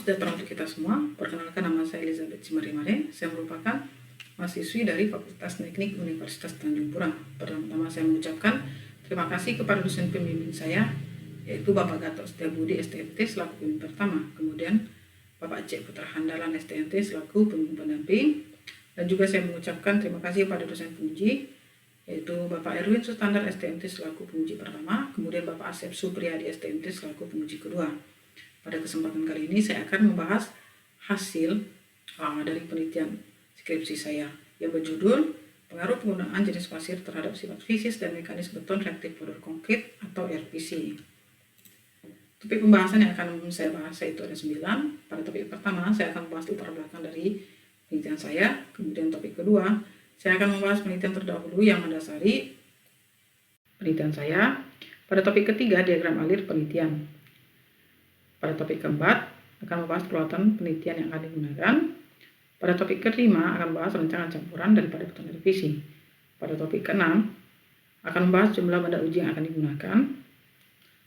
sejahtera untuk kita semua. Perkenalkan, nama saya Elizabeth Cimarimare. Saya merupakan mahasiswi dari Fakultas Teknik Universitas Tanjung Pura. Pertama-tama saya mengucapkan terima kasih kepada dosen pembimbing saya, yaitu Bapak Gatot Setiabudi STMT selaku pembimbing pertama, kemudian Bapak C. Putra Handalan STMT selaku pembimbing pendamping, dan juga saya mengucapkan terima kasih pada dosen penguji, yaitu Bapak Erwin Sustandar STMT selaku penguji pertama, kemudian Bapak Asep Supriyadi STMT selaku penguji kedua. Pada kesempatan kali ini saya akan membahas hasil dari penelitian skripsi saya yang berjudul Pengaruh Penggunaan Jenis Pasir Terhadap Sifat Fisis dan Mekanis Beton Reaktif Powder Concrete atau RPC. Topik pembahasan yang akan saya bahas yaitu ada 9. Pada topik pertama saya akan membahas latar belakang dari penelitian saya. Kemudian topik kedua saya akan membahas penelitian terdahulu yang mendasari penelitian saya. Pada topik ketiga diagram alir penelitian. Pada topik keempat akan membahas peralatan penelitian yang akan digunakan. Pada topik kelima akan membahas rancangan campuran daripada beton RPC. Pada topik keenam akan membahas jumlah benda uji yang akan digunakan.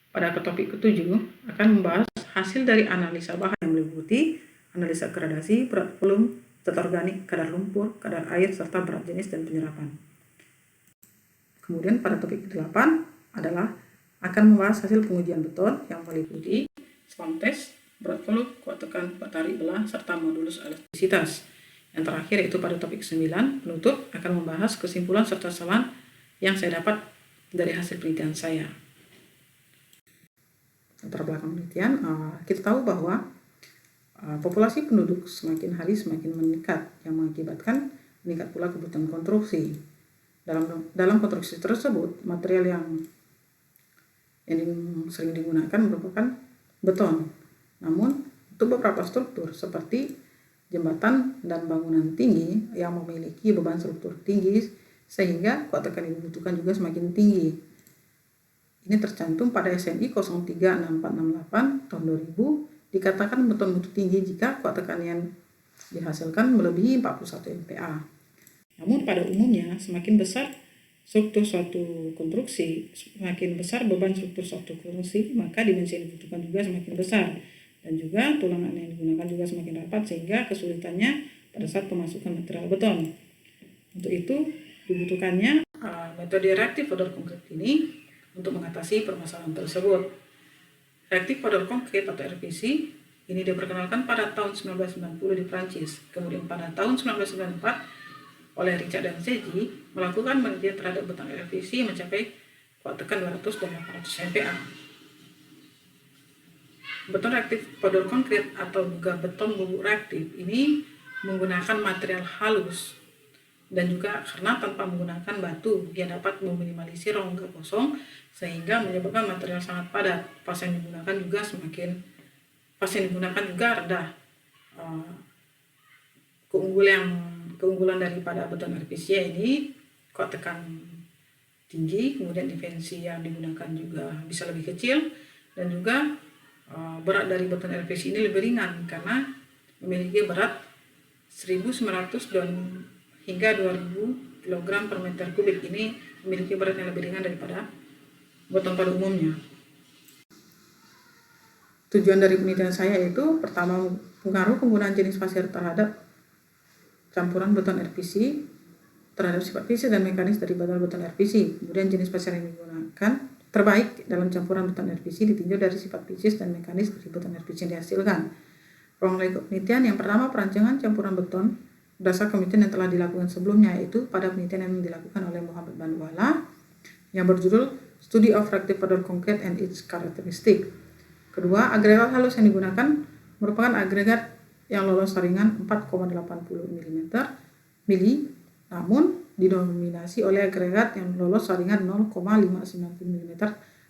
Pada topik ketujuh akan membahas hasil dari analisa bahan yang meliputi analisa gradasi, berat volume, zat organik, kadar lumpur, kadar air, serta berat jenis dan penyerapan. Kemudian pada topik ke-8 adalah akan membahas hasil pengujian beton yang meliputi spam test, berat volume, kuat tekan, tarik belah, serta modulus elastisitas. Yang terakhir yaitu pada topik 9, penutup akan membahas kesimpulan serta saran yang saya dapat dari hasil penelitian saya. Latar belakang penelitian, kita tahu bahwa populasi penduduk semakin hari semakin meningkat yang mengakibatkan meningkat pula kebutuhan konstruksi. Dalam konstruksi tersebut, material yang sering digunakan merupakan beton. Namun, untuk beberapa struktur seperti jembatan dan bangunan tinggi yang memiliki beban struktur tinggi sehingga kuat tekan yang dibutuhkan juga semakin tinggi. Ini tercantum pada SNI 036468 tahun 2000, dikatakan beton mutu tinggi jika kuat tekan yang dihasilkan melebihi 41 MPa. Namun pada umumnya semakin besar struktur suatu konstruksi, semakin besar beban struktur suatu konstruksi, maka dimensi yang dibutuhkan juga semakin besar. Dan juga tulangan yang digunakan juga semakin rapat sehingga kesulitannya pada saat pemasukan material beton. Untuk itu dibutuhkannya metode reaktif powder concrete ini untuk mengatasi permasalahan tersebut. Reaktif powder concrete atau RPC ini diperkenalkan pada tahun 1990 di Prancis. Kemudian pada tahun 1994 oleh Richard dan Seji melakukan penelitian terhadap beton RPC mencapai kuat tekan 200 dan 800 MPa. Beton reaktif powder concrete atau juga beton bubuk reaktif ini menggunakan material halus dan juga karena tanpa menggunakan batu, dia dapat meminimalisir rongga kosong sehingga menyebabkan material sangat padat. Pas yang digunakan juga rendah. Keunggulan daripada beton RPC ini kuat tekan tinggi, kemudian dimensi yang digunakan juga bisa lebih kecil, dan juga berat dari beton RPC ini lebih ringan karena memiliki berat 1900 dan hingga 2000 kg per meter kubik. Ini memiliki berat yang lebih ringan daripada beton pada umumnya. Tujuan dari penelitian saya yaitu pertama pengaruh penggunaan jenis pasir terhadap campuran beton RPC terhadap sifat fisis dan mekanis dari beton RPC. Kemudian jenis pasir yang digunakan terbaik dalam campuran beton RPC ditinjau dari sifat fisis dan mekanis dari beton RPC yang dihasilkan. Ruang lingkup penelitian yang pertama perancangan campuran beton berdasarkan penelitian yang telah dilakukan sebelumnya, yaitu pada penelitian yang dilakukan oleh Muhammad Banduala yang berjudul Study of Reactive Powder Concrete and its Characteristic. Kedua, agregat halus yang digunakan merupakan agregat yang lolos saringan 4,80 mili, namun didominasi oleh agregat yang lolos saringan 0,590 mm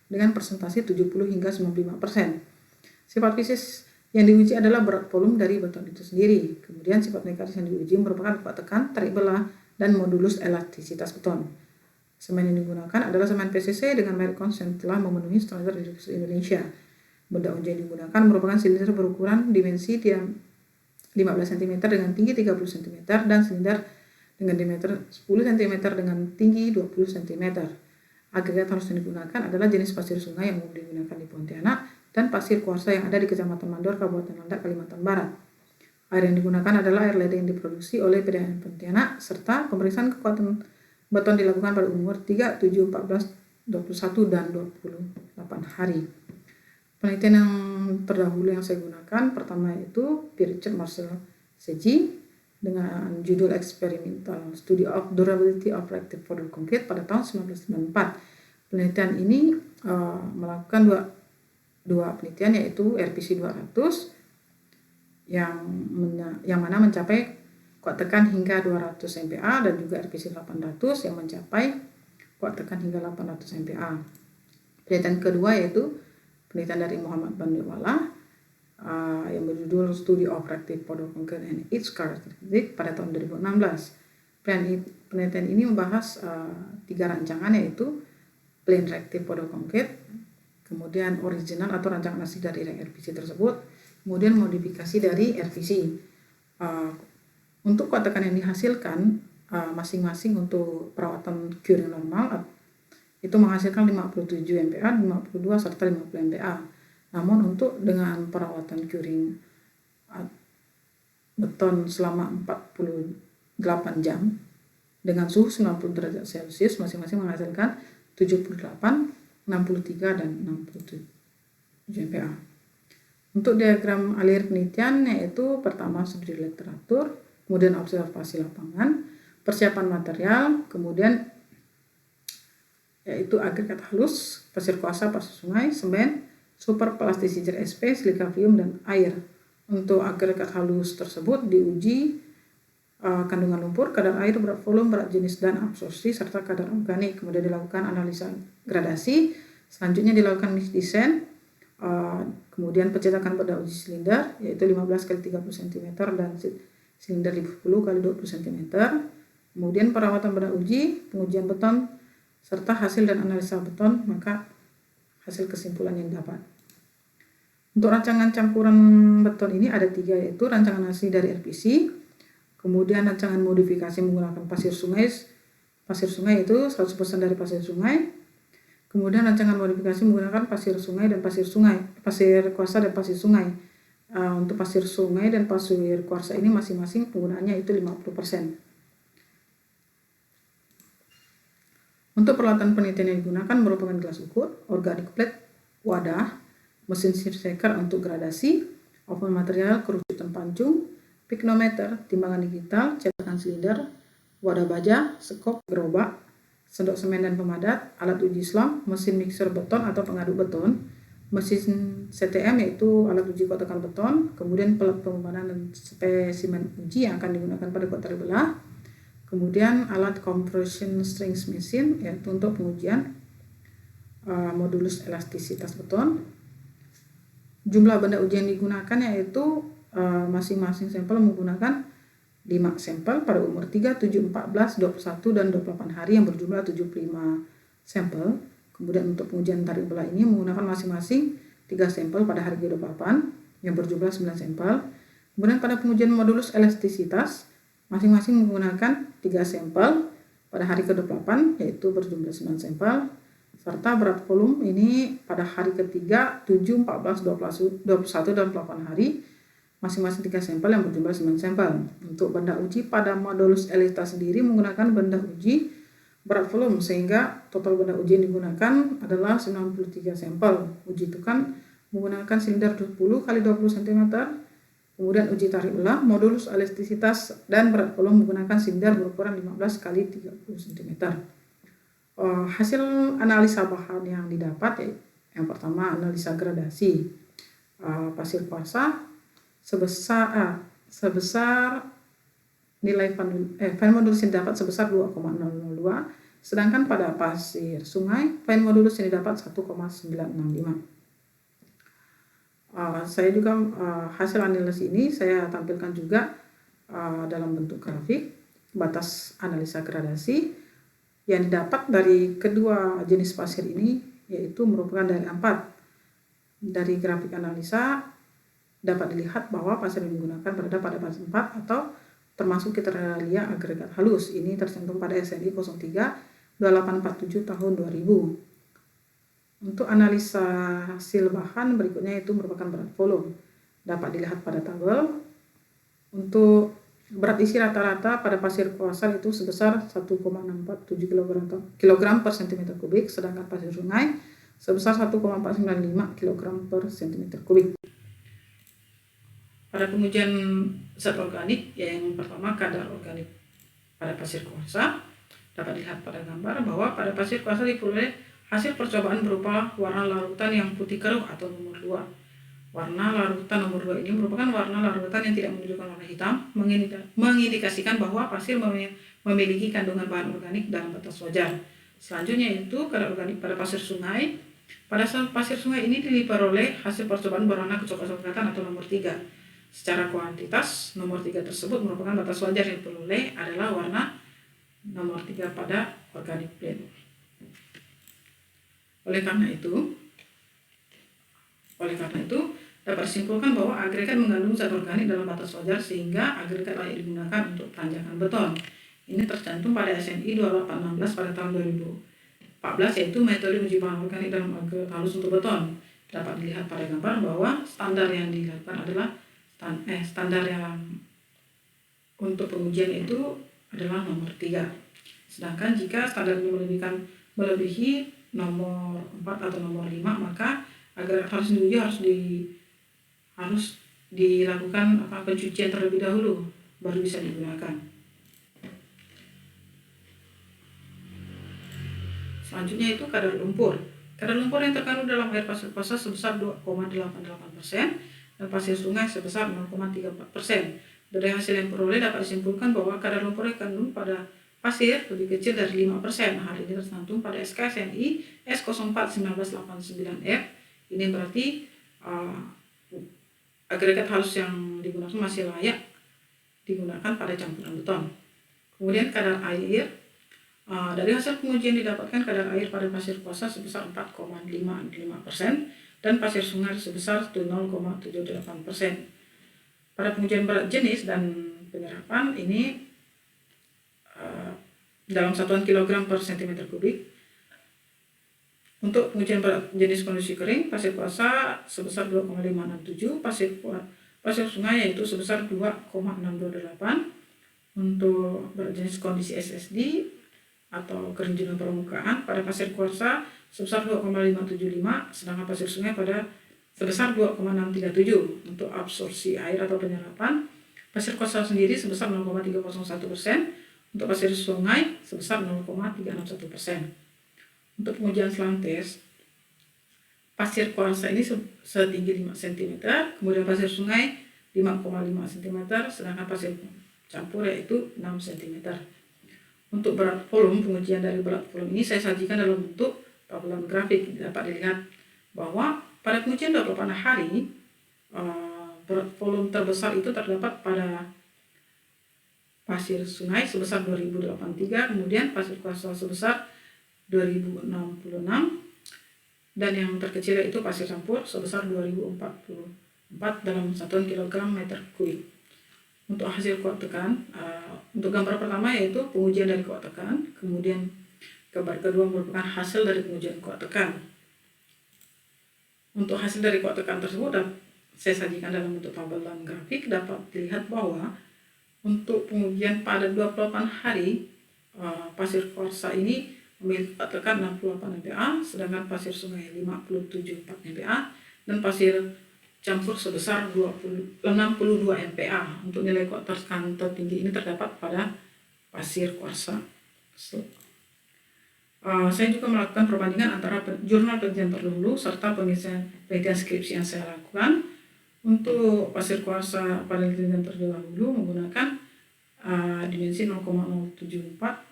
dengan persentase 70 hingga 95%. Sifat fisis yang diuji adalah berat volume dari beton itu sendiri. Kemudian sifat mekanis yang diuji merupakan kuat tekan, tarik belah, dan modulus elastisitas beton. Semen yang digunakan adalah semen PCC dengan merek Kons yang telah memenuhi standar di Indonesia. Benda uji yang digunakan merupakan silinder berukuran dimensi 15 cm dengan tinggi 30 cm dan silinder dengan diameter 10 cm dengan tinggi 20 cm. Agregat halus yang digunakan adalah jenis pasir sungai yang umum digunakan di Pontianak dan pasir kuarsa yang ada di Kecamatan Mandor, Kabupaten Landak, Kalimantan Barat. Air yang digunakan adalah air ledeng yang diproduksi oleh PDAM Pontianak, serta pemeriksaan kekuatan beton dilakukan pada umur 3, 7, 14, 21, dan 28 hari. Penelitian yang terdahulu yang saya gunakan pertama itu Richard Marcel Seji dengan judul Experimental Study of Durability of Reactive Powder Concrete pada tahun 1994. Penelitian ini melakukan dua penelitian, yaitu RPC 200 yang mana mencapai kuat tekan hingga 200 MPa dan juga RPC 800 yang mencapai kuat tekan hingga 800 MPa. Penelitian kedua yaitu penelitian dari Muhammad Bandiwala yang berjudul Study of Reactive Powder Concrete and its Characteristics pada tahun 2016. Penelitian ini membahas 3 rancangan, yaitu Plain Reactive Powder Concrete, kemudian original atau rancangan asli dari RPC tersebut, kemudian modifikasi dari RPC. Untuk kuat tekan yang dihasilkan masing-masing untuk perawatan curing normal itu menghasilkan 57 MPa, 52 serta 50 MPa. Namun untuk dengan perawatan curing beton selama 48 jam dengan suhu 90 derajat Celcius masing-masing menghasilkan 78, 63 dan 67 MPa. Untuk diagram alir penelitian yaitu pertama studi literatur, kemudian observasi lapangan, persiapan material, kemudian yaitu agregat halus, pasir kuarsa, pasir sungai, semen, super plasticizer SP, silika frium, dan air. Untuk agregat halus tersebut diuji kandungan lumpur, kadar air, berat volume, berat jenis dan absorpsi, serta kadar organik. Kemudian dilakukan analisa gradasi, selanjutnya dilakukan mix design, kemudian pencetakan pada uji silinder yaitu 15 x 30 cm dan silinder 10 x 20 cm. Kemudian perawatan pada uji, pengujian beton, serta hasil dan analisa beton, maka hasil kesimpulan yang dapat. Untuk rancangan campuran beton ini ada 3, yaitu rancangan asli dari RPC, kemudian rancangan modifikasi menggunakan pasir sungai. Pasir sungai itu 100% dari pasir sungai. Kemudian rancangan modifikasi menggunakan pasir sungai dan pasir kuarsa dan pasir sungai. Untuk pasir sungai dan pasir kuarsa ini masing-masing penggunaannya itu 50%. Untuk peralatan penelitian yang digunakan merupakan gelas ukur, organic plate, wadah, mesin shaker untuk gradasi, oven material, kerucutan pancung, pignometer, timbangan digital, cetakan silinder, wadah baja, sekop, gerobak, sendok semen dan pemadat, alat uji SLAM, mesin mixer beton atau pengaduk beton, mesin CTM yaitu alat uji kuat tekan beton, kemudian pelat pembebanan dan spesimen uji yang akan digunakan pada kuat tarik belah, kemudian alat compression strength machine yaitu untuk pengujian modulus elastisitas beton. Jumlah benda uji yang digunakan yaitu masing-masing sampel menggunakan 5 sampel pada umur 3, 7, 14, 21, dan 28 hari yang berjumlah 75 sampel. Kemudian untuk pengujian tarik belah ini menggunakan masing-masing 3 sampel pada hari ke-28 yang berjumlah 9 sampel. Kemudian pada pengujian modulus elastisitas masing-masing menggunakan 3 sampel pada hari ke-28 yaitu berjumlah 9 sampel. Serta berat volume ini pada hari ketiga 7, 14, 21, dan 28 hari masing-masing 3 sampel yang berjumlah 9 sampel. Untuk benda uji pada modulus elastisitas sendiri menggunakan benda uji berat volume sehingga total benda uji yang digunakan adalah 93 sampel. Uji tekan menggunakan silinder 10 x 20 cm. Kemudian uji tarik belah, modulus elastisitas dan berat volume menggunakan silinder berukuran 15 x 30 cm. Hasil analisa bahan yang didapat yang pertama analisa gradasi pasir kuarsa sebesar nilai fine modulus yang didapat sebesar 2,002, sedangkan pada pasir sungai fine modulus yang didapat 1,965. Saya juga hasil analisis ini saya tampilkan juga dalam bentuk grafik batas analisa gradasi yang didapat dari kedua jenis pasir ini, yaitu merupakan daerah 4. Dari grafik analisa dapat dilihat bahwa pasir yang digunakan berada pada batas 4 atau termasuk kriteria agregat halus. Ini tercantum pada SNI 03 2847 tahun 2000. Untuk analisa hasil bahan berikutnya itu merupakan berat volume. Dapat dilihat pada tabel. Untuk berat isi rata-rata pada pasir kuarsa itu sebesar 1,647 kg per cm kubik, sedangkan pasir sungai sebesar 1,495 kg per cm kubik. Pada pengujian zat organik, yang pertama kadar organik pada pasir kuarsa, dapat dilihat pada gambar bahwa pada pasir kuarsa diperoleh hasil percobaan berupa warna larutan yang putih keruh atau nomor 2. Warna larutan nomor 2 ini merupakan warna larutan yang tidak menunjukkan warna hitam, mengindikasikan bahwa pasir memiliki kandungan bahan organik dalam batas wajar. Selanjutnya itu kadar organik pada pasir sungai. Pada pasir sungai ini diperoleh hasil percobaan berwarna kecoklatan atau nomor 3. Secara kuantitas, nomor 3 tersebut merupakan batas wajar yang diperoleh adalah warna nomor 3 pada organic blend. Oleh karena itu, dapat disimpulkan bahwa agregat mengandung zat organik dalam batas wajar sehingga agregat layak digunakan untuk tanjakan beton. Ini tercantum pada SNI 2816 pada tahun 2014, yaitu metode uji bahan organik dalam agregat halus untuk beton. Dapat dilihat pada gambar bahwa standar yang dilakukan adalah standar yang untuk pengujian itu adalah nomor 3. Sedangkan jika standar ini melebihi nomor 4 atau nomor 5, maka agregat halus diuji harus dilakukan pencucian terlebih dahulu baru bisa digunakan. Selanjutnya itu kadar lumpur. Kadar lumpur yang terkandung dalam air pasir kuarsa sebesar 2,88% dan pasir sungai sebesar 0,34%. Dari hasil yang peroleh dapat disimpulkan bahwa kadar lumpur yang terkandung pada pasir lebih kecil dari 5%. Hal ini tercantum pada SKSNI S04-1989F. Ini berarti agregat halus yang digunakan masih layak digunakan pada campuran beton. Kemudian kadar air. Dari hasil pengujian didapatkan kadar air pada pasir kuarsa sebesar 4,55% dan pasir sungai sebesar 0,78%. Pada pengujian berat jenis dan penyerapan ini dalam satuan kilogram per cm kubik. Untuk pengujian berat jenis kondisi kering, pasir kuarsa sebesar 2,567, pasir sungai yaitu sebesar 2,628. Untuk berat jenis kondisi SSD atau kering jenuh permukaan, pada pasir kuarsa sebesar 2,575, sedangkan pasir sungai pada sebesar 2,637. Untuk absorpsi air atau penyerapan, pasir kuarsa sendiri sebesar 0,301%, untuk pasir sungai sebesar 0,361%. Untuk pengujian selantes, pasir kuarsa ini setinggi 5 cm, kemudian pasir sungai 5,5 cm, sedangkan pasir campur yaitu 6 cm. Untuk berat volume, pengujian dari berat volume ini saya sajikan dalam bentuk tabulan grafik. Dapat dilihat bahwa pada pengujian 28 hari, berat volume terbesar itu terdapat pada pasir sungai sebesar 2083, kemudian pasir kuarsa sebesar 2066, dan yang terkecil yaitu pasir campur sebesar 2044 dalam satuan kilogram meter kubik. Untuk hasil kuat tekan, untuk gambar pertama yaitu pengujian dari kuat tekan, kemudian gambar kedua merupakan hasil dari pengujian kuat tekan. Untuk hasil dari kuat tekan tersebut saya sajikan dalam bentuk tabelan grafik. Dapat dilihat bahwa untuk pengujian pada 28 hari, pasir kuarsa ini memiliki kuat tekan 68 MPa, sedangkan pasir sungai 57,4 MPa, dan pasir campur sebesar 62 MPa. Untuk nilai kuat tekan tertinggi ini terdapat pada pasir kuarsa. Saya juga melakukan perbandingan antara jurnal penelitian terdahulu serta penelitian skripsi yang saya lakukan. Untuk pasir kuarsa pada penelitian terdahulu menggunakan dimensi 0,074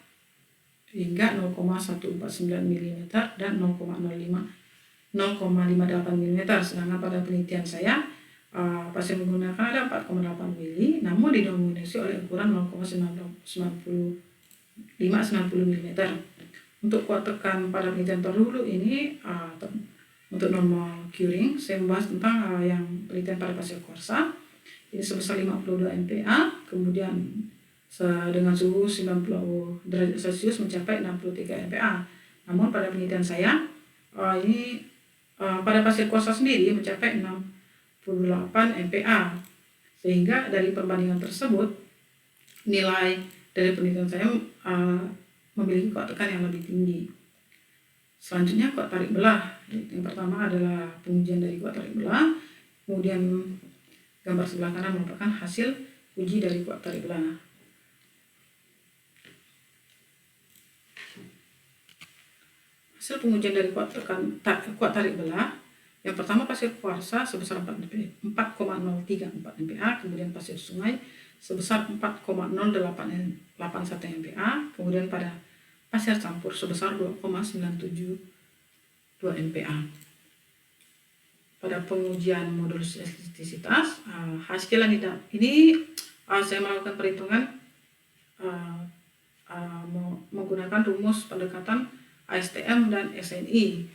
hingga 0,149 mm dan 0,58 mm. Sedangkan pada penelitian saya pasir menggunakan ada 4,8 mm, namun didominasi oleh ukuran 0,90 mm. Untuk kuat tekan pada penelitian terdahulu ini untuk normal curing, saya membahas tentang yang penelitian pada pasir kuarsa ini sebesar 52 MPa, kemudian dengan suhu 90 derajat Celcius mencapai 63 MPa. Namun pada penelitian saya pada pasir kuarsa sendiri mencapai 68 MPa, sehingga dari perbandingan tersebut nilai dari penelitian saya memiliki kuat tekan yang lebih tinggi. Selanjutnya kuat tarik belah. Yang pertama adalah pengujian dari kuat tarik belah, kemudian gambar sebelah kanan merupakan hasil uji dari kuat tarik belah. Hasil pengujian dari kuat tarik belah, yang pertama pasir kuarsa sebesar 4,034 MPa, kemudian pasir sungai sebesar 4,0881 MPa, kemudian pada pasir campur sebesar 2,972 MPa. Pada pengujian modulus elastisitas, hasil ini saya melakukan perhitungan menggunakan rumus pendekatan ASTM dan SNI.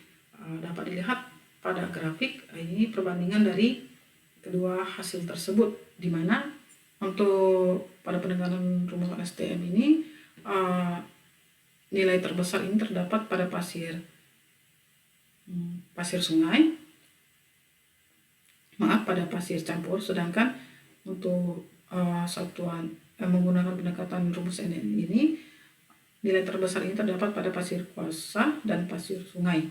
Dapat dilihat pada grafik ini perbandingan dari kedua hasil tersebut, di mana untuk pada pendekatan rumus ASTM ini nilai terbesar ini terdapat pada pasir sungai, pada pasir campur, sedangkan untuk satuan menggunakan pendekatan rumus SNI ini nilai terbesar ini terdapat pada pasir kuarsa dan pasir sungai.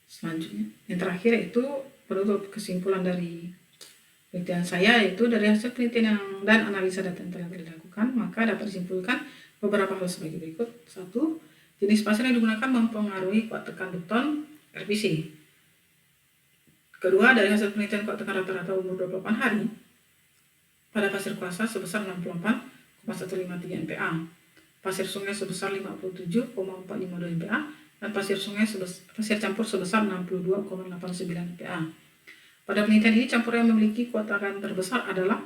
Selanjutnya, yang terakhir yaitu penutup kesimpulan dari penelitian saya, yaitu dari hasil penelitian dan analisa data yang telah dilakukan, maka dapat disimpulkan beberapa hal sebagai berikut. 1. Jenis pasir yang digunakan mempengaruhi kuat tekan beton RPC. Kedua, dari hasil penelitian kuat tekan rata-rata umur 28 hari pada pasir kuarsa sebesar 68,153 MPa, pasir sungai sebesar 57,452 MPa, dan pasir campur sebesar 62,89 MPa. Pada penelitian ini campur yang memiliki kuat tekan terbesar adalah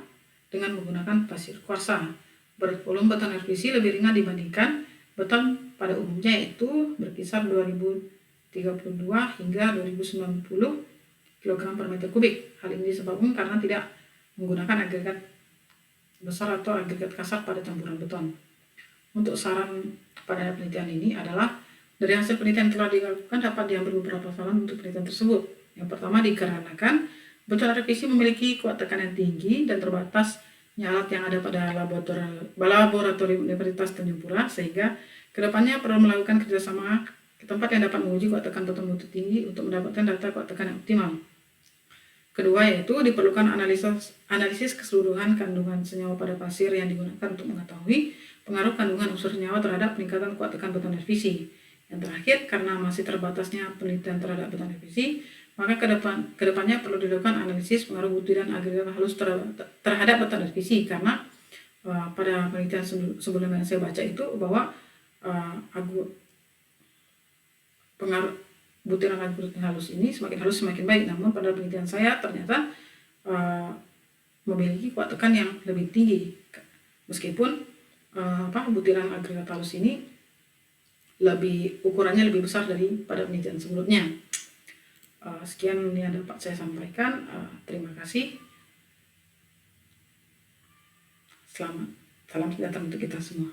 dengan menggunakan pasir kuarsa. Berat volume beton RPC lebih ringan dibandingkan beton pada umumnya, yaitu berkisar 2032 hingga 2090 kg per meter kubik. Hal ini disebabkan karena tidak menggunakan agregat besar atau agregat kasar pada campuran beton. Untuk saran pada penelitian ini adalah, dari hasil penelitian yang telah dilakukan dapat diambil beberapa saran untuk penelitian tersebut. Yang pertama, dikarenakan beton RPC memiliki kuat tekan yang tinggi dan terbatasnya alat yang ada pada laboratorium Universitas Tanjung Pura, sehingga kedepannya perlu melakukan kerjasama ke tempat yang dapat menguji kuat tekan beton mutu tinggi untuk mendapatkan data kuat tekan yang optimal. Kedua, yaitu diperlukan analisis keseluruhan kandungan senyawa pada pasir yang digunakan untuk mengetahui pengaruh kandungan unsur senyawa terhadap peningkatan kuat tekan beton RPC. Yang terakhir, karena masih terbatasnya penelitian terhadap beton RPC, maka kedepannya perlu dilakukan analisis pengaruh butiran agregat halus terhadap beton RPC, karena pada penelitian sebelumnya yang saya baca itu bahwa pengaruh butiran agregat halus ini semakin halus semakin baik, namun pada penelitian saya ternyata memiliki kuat tekan yang lebih tinggi, meskipun butiran agregat halus ini ukurannya lebih besar daripada penelitian sebelumnya. Sekian yang dapat saya sampaikan. Terima kasih. Salam sejahtera untuk kita semua.